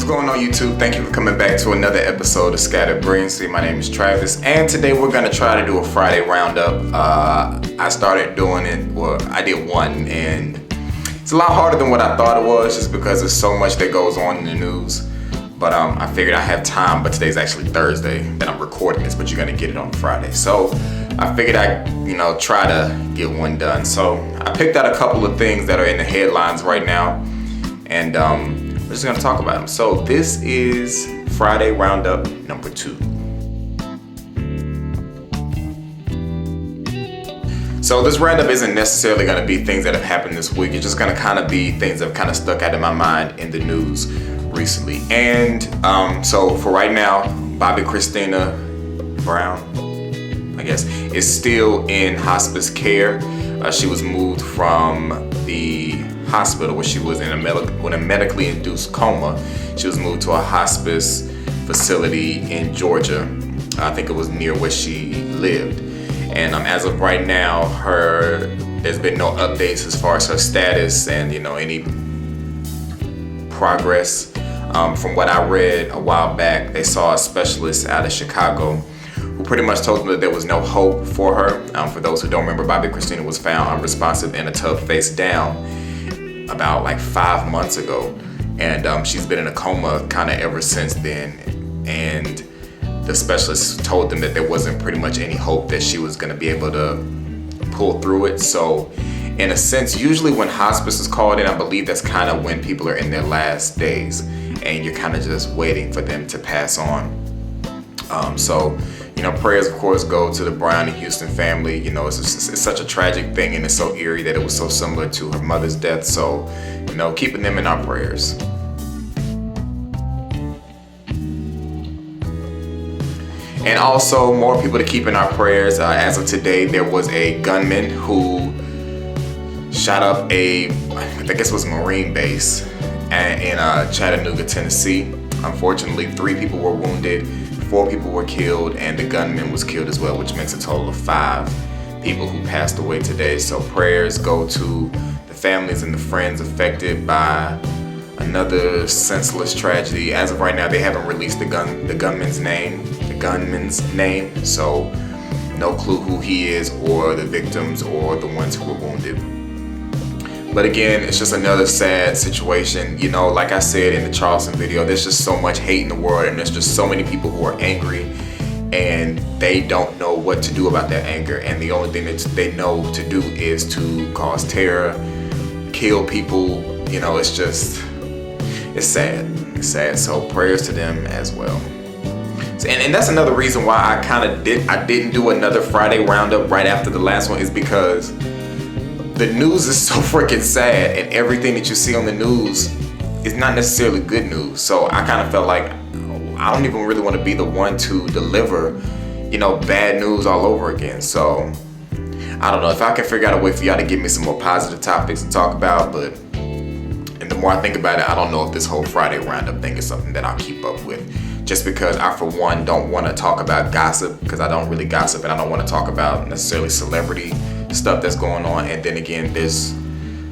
going on YouTube? Thank you for coming back to another episode of Scattered Brilliancy. My name is Travis, and today we're gonna try to do a Friday roundup. I started doing it, well, I did one, and it's a lot harder than what I thought it was, just because there's so much that goes on in the news. But I figured I have time, but today's actually Thursday that I'm recording this, but you're gonna get it on Friday. So I figured I'd, try to get one done. So I picked out a couple of things that are in the headlines right now, and we're just gonna talk about them. So this is Friday Roundup number 2. So this roundup isn't necessarily gonna be things that have happened this week. It's just gonna kind of be things that have kind of stuck out in my mind in the news recently. And so for right now, Bobbi Kristina Brown, I guess, is still in hospice care. She was moved from the hospital where she was in a medically induced coma. She was moved to a hospice facility in Georgia. I think it was near where she lived. And as of right now, there's been no updates as far as her status and any progress. From what I read a while back, they saw a specialist out of Chicago who pretty much told them that there was no hope for her. For those who don't remember, Bobbi Kristina was found unresponsive in a tub face down about like 5 months ago, and she's been in a coma kind of ever since then. And the specialist told them that there wasn't pretty much any hope that she was going to be able to pull through it. So in a sense, usually when hospice is called in, I believe that's kind of when people are in their last days and you're kind of just waiting for them to pass on. So prayers of course go to the Brown and Houston family. It's such a tragic thing, and it's so eerie that it was so similar to her mother's death. So keeping them in our prayers. And also more people to keep in our prayers. As of today, there was a gunman who shot up I guess it was a Marine base in Chattanooga, Tennessee. Unfortunately, 3 people were wounded, 4 people were killed, and the gunman was killed as well, which makes a total of 5 people who passed away today. So prayers go to the families and the friends affected by another senseless tragedy. As of right now, they haven't released the gunman's name. So no clue who he is, or the victims, or the ones who were wounded. But again, it's just another sad situation. Like I said in the Charleston video, there's just so much hate in the world, and there's just so many people who are angry, and they don't know what to do about that anger. And the only thing that they know to do is to cause terror, kill people. It's sad. It's sad. So prayers to them as well. And that's another reason why I didn't do another Friday roundup right after the last one, is because the news is so freaking sad, and everything that you see on the news is not necessarily good news. So I kind of felt like I don't even really want to be the one to deliver, bad news all over again. So I don't know if I can figure out a way for y'all to give me some more positive topics to talk about, and the more I think about it, I don't know if this whole Friday roundup thing is something that I'll keep up with. Just because I, for one, don't want to talk about gossip, because I don't really gossip, and I don't want to talk about necessarily celebrity stuff that's going on. And then again, there's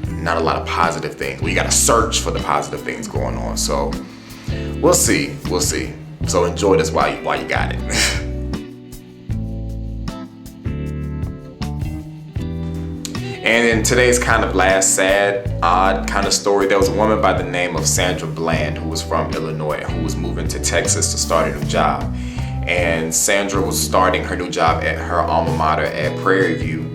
not a lot of positive things. We got to search for the positive things going on. So we'll see. So enjoy this while you got it. And in today's kind of last sad, odd kind of story, there was a woman by the name of Sandra Bland who was from Illinois, who was moving to Texas to start a new job. And Sandra was starting her new job at her alma mater at Prairie View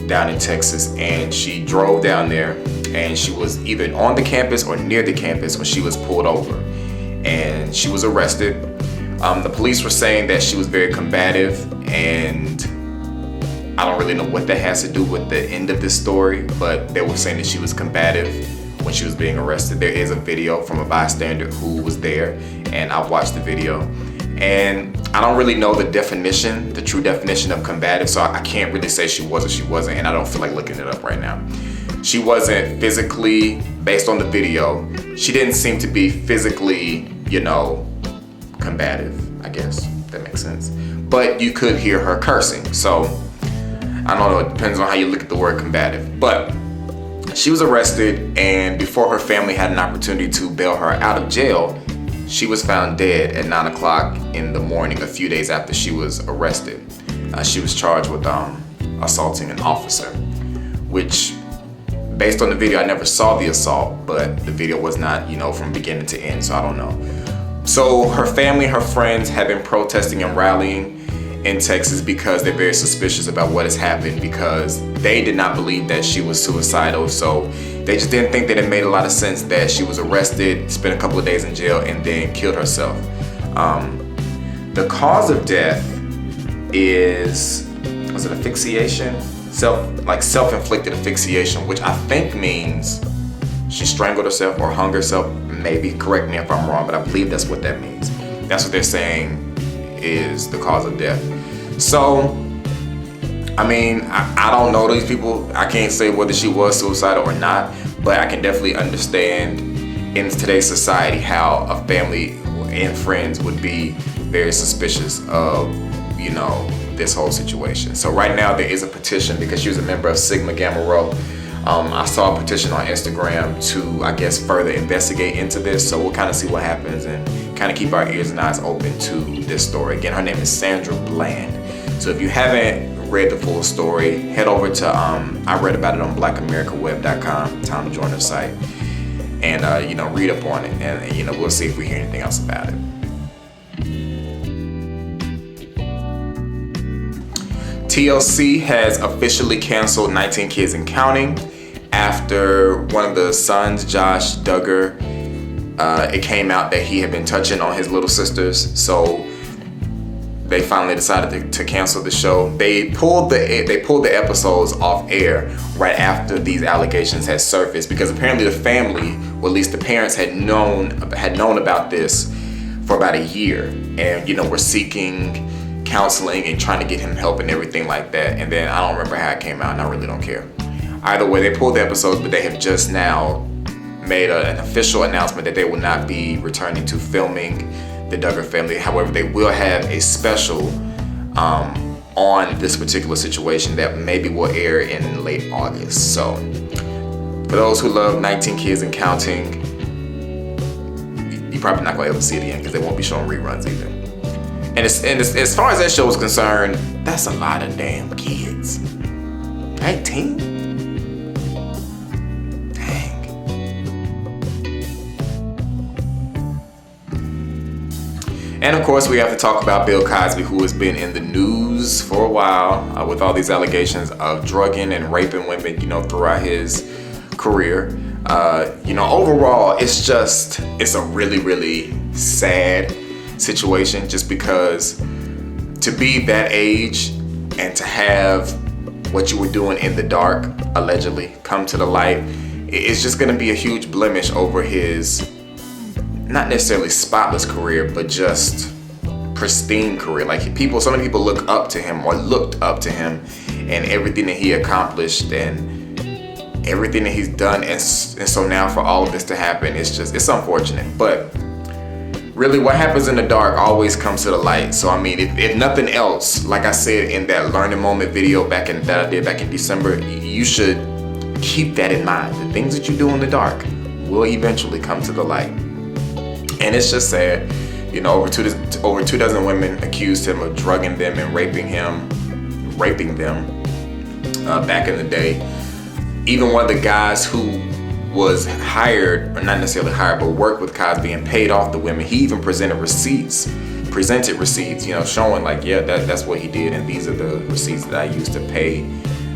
down in Texas. And she drove down there, and she was either on the campus or near the campus when she was pulled over. And she was arrested. The police were saying that she was very combative, and I don't really know what that has to do with the end of this story, but they were saying that she was combative when she was being arrested. There is a video from a bystander who was there, and I watched the video. And I don't really know the true definition of combative, so I can't really say she was or she wasn't, and I don't feel like looking it up right now. She wasn't physically, based on the video, she didn't seem to be physically, combative, I guess, if that makes sense. But you could hear her cursing, so I don't know, it depends on how you look at the word combative. But she was arrested, and before her family had an opportunity to bail her out of jail, she was found dead at 9 o'clock in the morning, a few days after she was arrested. She was charged with assaulting an officer, which, based on the video, I never saw the assault, but the video was not, from beginning to end, so I don't know. So her family, her friends have been protesting and rallying in Texas because they're very suspicious about what has happened, because they did not believe that she was suicidal. So they just didn't think that it made a lot of sense that she was arrested, spent a couple of days in jail, and then killed herself. The cause of death was it asphyxiation? Self-inflicted asphyxiation, which I think means she strangled herself or hung herself. Maybe, correct me if I'm wrong, but I believe that's what that means. That's what they're saying is the cause of death. So, I don't know these people. I can't say whether she was suicidal or not, but I can definitely understand in today's society how a family and friends would be very suspicious of, this whole situation. So right now there is a petition because she was a member of Sigma Gamma Rho. I saw a petition on Instagram to, I guess, further investigate into this. So we'll kind of see what happens and kind of keep our ears and eyes open to this story. Again, her name is Sandra Bland. So if you haven't read the full story, head over to, I read about it on blackamericaweb.com, time to join the site, and, read up on it. And, we'll see if we hear anything else about it. TLC has officially canceled 19 Kids and Counting after one of the sons, Josh Duggar, it came out that he had been touching on his little sisters. So they finally decided to cancel the show. They pulled the episodes off air right after these allegations had surfaced, because apparently the family, or at least the parents, had known about this for about a year, and were seeking counseling and trying to get him help and everything like that. And then I don't remember how it came out, and I really don't care. Either way, they pulled the episodes, but they have just now made an official announcement that they will not be returning to filming the Duggar family. However, they will have a special on this particular situation that maybe will air in late August. So for those who love 19 Kids and Counting, you're probably not going to ever see it again because they won't be showing reruns either. And as far as that show is concerned, that's a lot of damn kids. 19? Dang. And of course, we have to talk about Bill Cosby, who has been in the news for a while with all these allegations of drugging and raping women, throughout his career. Overall, it's a really, really sad situation, just because to be that age and to have what you were doing in the dark allegedly come to the light, it's just going to be a huge blemish over his not necessarily spotless career, but just pristine career. Like so many people looked up to him and everything that he accomplished and everything that he's done, and so now for all of this to happen, it's unfortunate. But really, what happens in the dark always comes to the light. So if nothing else, like I said in that learning moment video that I did back in December, you should keep that in mind. The things that you do in the dark will eventually come to the light. And it's just sad. Over 24 women accused him of drugging them and raping them back in the day. Even one of the guys who was hired, or not necessarily hired, but worked with Cosby and paid off the women, he even presented receipts, showing like, yeah, that's what he did, and these are the receipts that I used to pay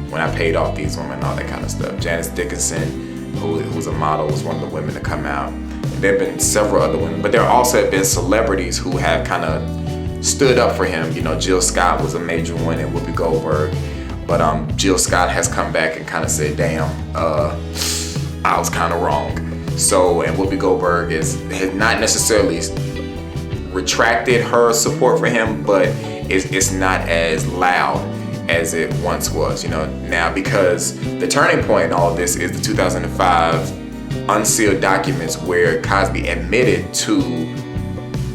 when I paid off these women, all that kind of stuff. Janice Dickinson, who's a model, was one of the women to come out. And there have been several other women, but there also have been celebrities who have kind of stood up for him. Jill Scott was a major one, and Whoopi Goldberg. But Jill Scott has come back and kind of said, damn, I was kind of wrong. So, and Whoopi Goldberg has not necessarily retracted her support for him, but it's not as loud as it once was, now, because the turning point in all of this is the 2005 unsealed documents where Cosby admitted to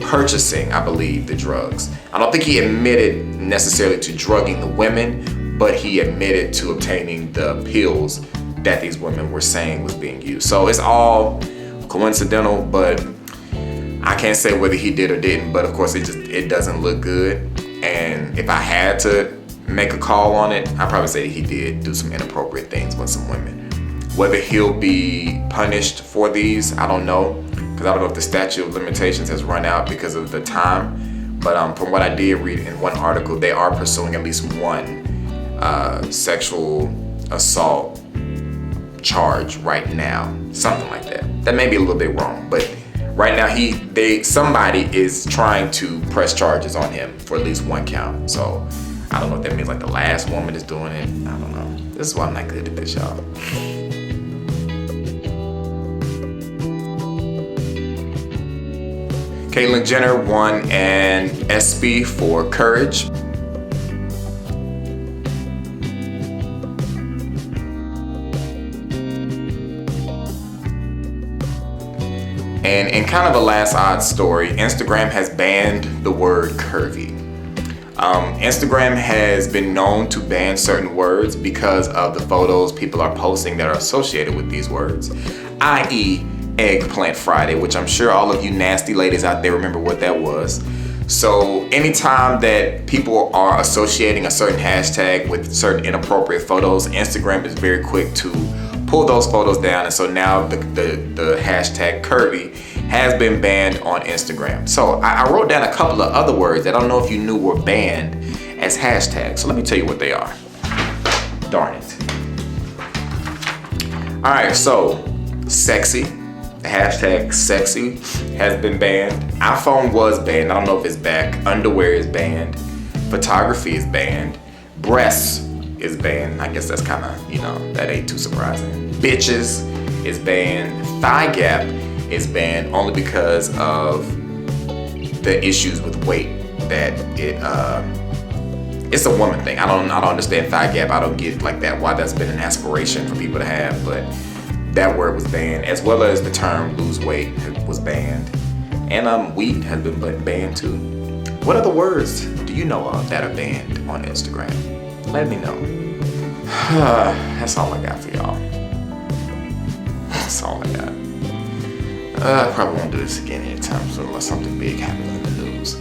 purchasing, I believe, the drugs. I don't think he admitted necessarily to drugging the women, but he admitted to obtaining the pills that these women were saying was being used. So it's all coincidental, but I can't say whether he did or didn't, but of course it doesn't look good. And if I had to make a call on it, I'd probably say he did do some inappropriate things with some women. Whether he'll be punished for these, I don't know, because I don't know if the statute of limitations has run out because of the time. But from what I did read in one article, they are pursuing at least one sexual assault charge right now, something like that. That may be a little bit wrong, but right now somebody is trying to press charges on him for at least one count. So I don't know if that means like the last woman is doing it. I don't know. This is why I'm not good at this, y'all. Caitlyn Jenner won an ESPY for courage. And in kind of a last odd story, Instagram has banned the word curvy. Instagram has been known to ban certain words because of the photos people are posting that are associated with these words, i.e. Eggplant Friday, which I'm sure all of you nasty ladies out there remember what that was. So anytime that people are associating a certain hashtag with certain inappropriate photos, Instagram is very quick to pull those photos down. And so now the hashtag curvy has been banned on Instagram. So I wrote down a couple of other words that I don't know if you knew were banned as hashtags. So let me tell you what they are. Darn it. All right, so sexy. The hashtag sexy has been banned. iPhone was banned. I don't know if it's back. Underwear is banned. Photography is banned. Breasts is banned. I guess that's kind of, that ain't too surprising. Bitches is banned. Thigh gap is banned only because of the issues with weight that it's a woman thing. I don't understand thigh gap. I don't get like that, why that's been an aspiration for people to have, but that word was banned, as well as the term lose weight was banned. And weed has been banned too. What other words do you know of that are banned on Instagram? Let me know. That's all I got for y'all. That's all I got. I probably won't do this again anytime soon unless something big happens in the news.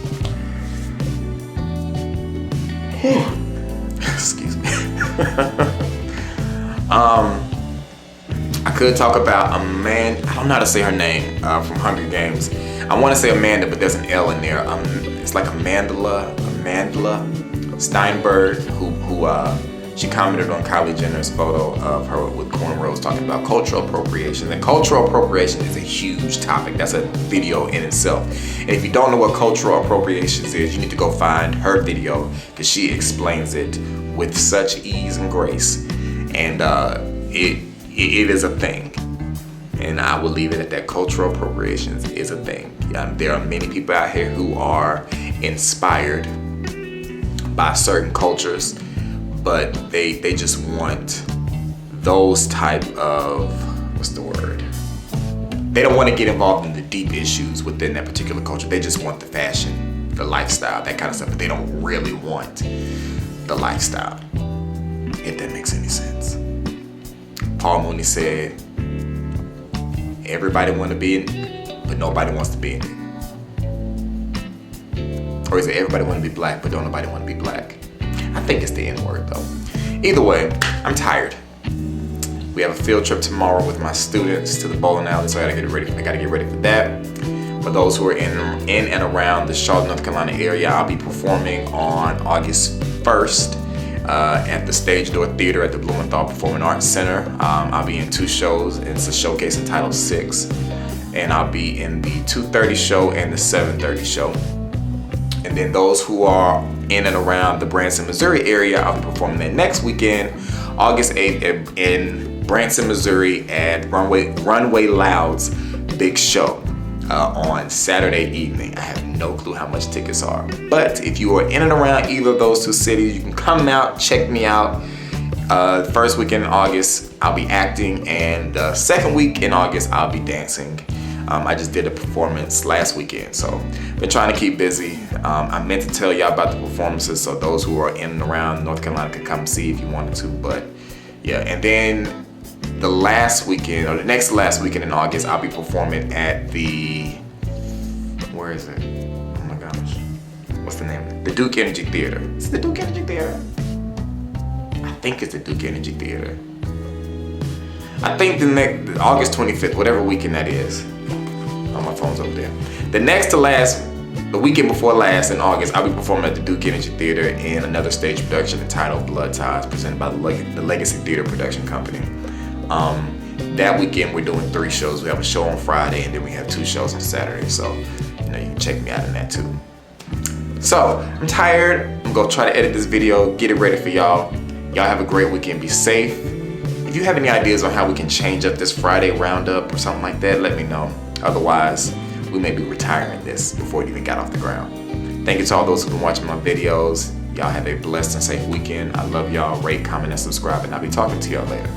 Excuse me. I could talk about Amanda. I don't know how to say her name from Hunger Games. I want to say Amanda, but there's an L in there. It's like Amanda Steinberg, who she commented on Kylie Jenner's photo of her with cornrows talking about cultural appropriation. And cultural appropriation is a huge topic. That's a video in itself. And if you don't know what cultural appropriation is, you need to go find her video because she explains it with such ease and grace. And it is a thing. And I will leave it at that. Cultural appropriation is a thing. There are many people out here who are inspired by certain cultures, but they just want those type of, what's the word? They don't want to get involved in the deep issues within that particular culture. They just want the fashion, the lifestyle, that kind of stuff, but they don't really want the lifestyle, if that makes any sense. Paul Mooney said, everybody want to be in it, but nobody wants to be in it. Or is it everybody want to be black, but don't nobody want to be black? I think it's the N-word though. Either way, I'm tired. We have a field trip tomorrow with my students to the bowling alley, so I gotta get ready for that. For those who are in and around the Charlotte, North Carolina area, I'll be performing on August 1st at the Stage Door Theater at the Blumenthal Performing Arts Center. I'll be in 2 shows. It's a showcase entitled 6. And I'll be in the 2:30 show and the 7:30 show. And then those who are in and around the Branson, Missouri area, I'll be performing that next weekend, August 8th in Branson, Missouri at Runway Loud's big show on Saturday evening. I have no clue how much tickets are. But if you are in and around either of those 2 cities, you can come out, check me out. First weekend in August, I'll be acting, and the second week in August, I'll be dancing. I just did a performance last weekend, so been trying to keep busy. I meant to tell y'all about the performances so those who are in and around North Carolina could come see if you wanted to, but yeah. And then the last weekend, or the next last weekend in August, I'll be performing at the where is it? Oh my gosh. What's the name? The Duke Energy Theater. Is it the Duke Energy Theater? I think it's the Duke Energy Theater. I think the next, August 25th, whatever weekend that is. Oh, my phone's over there. The next to last, the weekend before last in August, I'll be performing at the Duke Energy Theater in another stage production entitled Blood Ties, presented by the Legacy Theater Production Company. That weekend we're doing 3 shows. We have a show on Friday and then we have 2 shows on Saturday. So, you know, you can check me out in that too. So, I'm tired. I'm gonna try to edit this video, get it ready for y'all. Y'all have a great weekend, be safe. If you have any ideas on how we can change up this Friday roundup or something like that, let me know. Otherwise, we may be retiring this before it even got off the ground. Thank you to all those who've been watching my videos. Y'all have a blessed and safe weekend. I love y'all. Rate, comment, and subscribe, and I'll be talking to y'all later.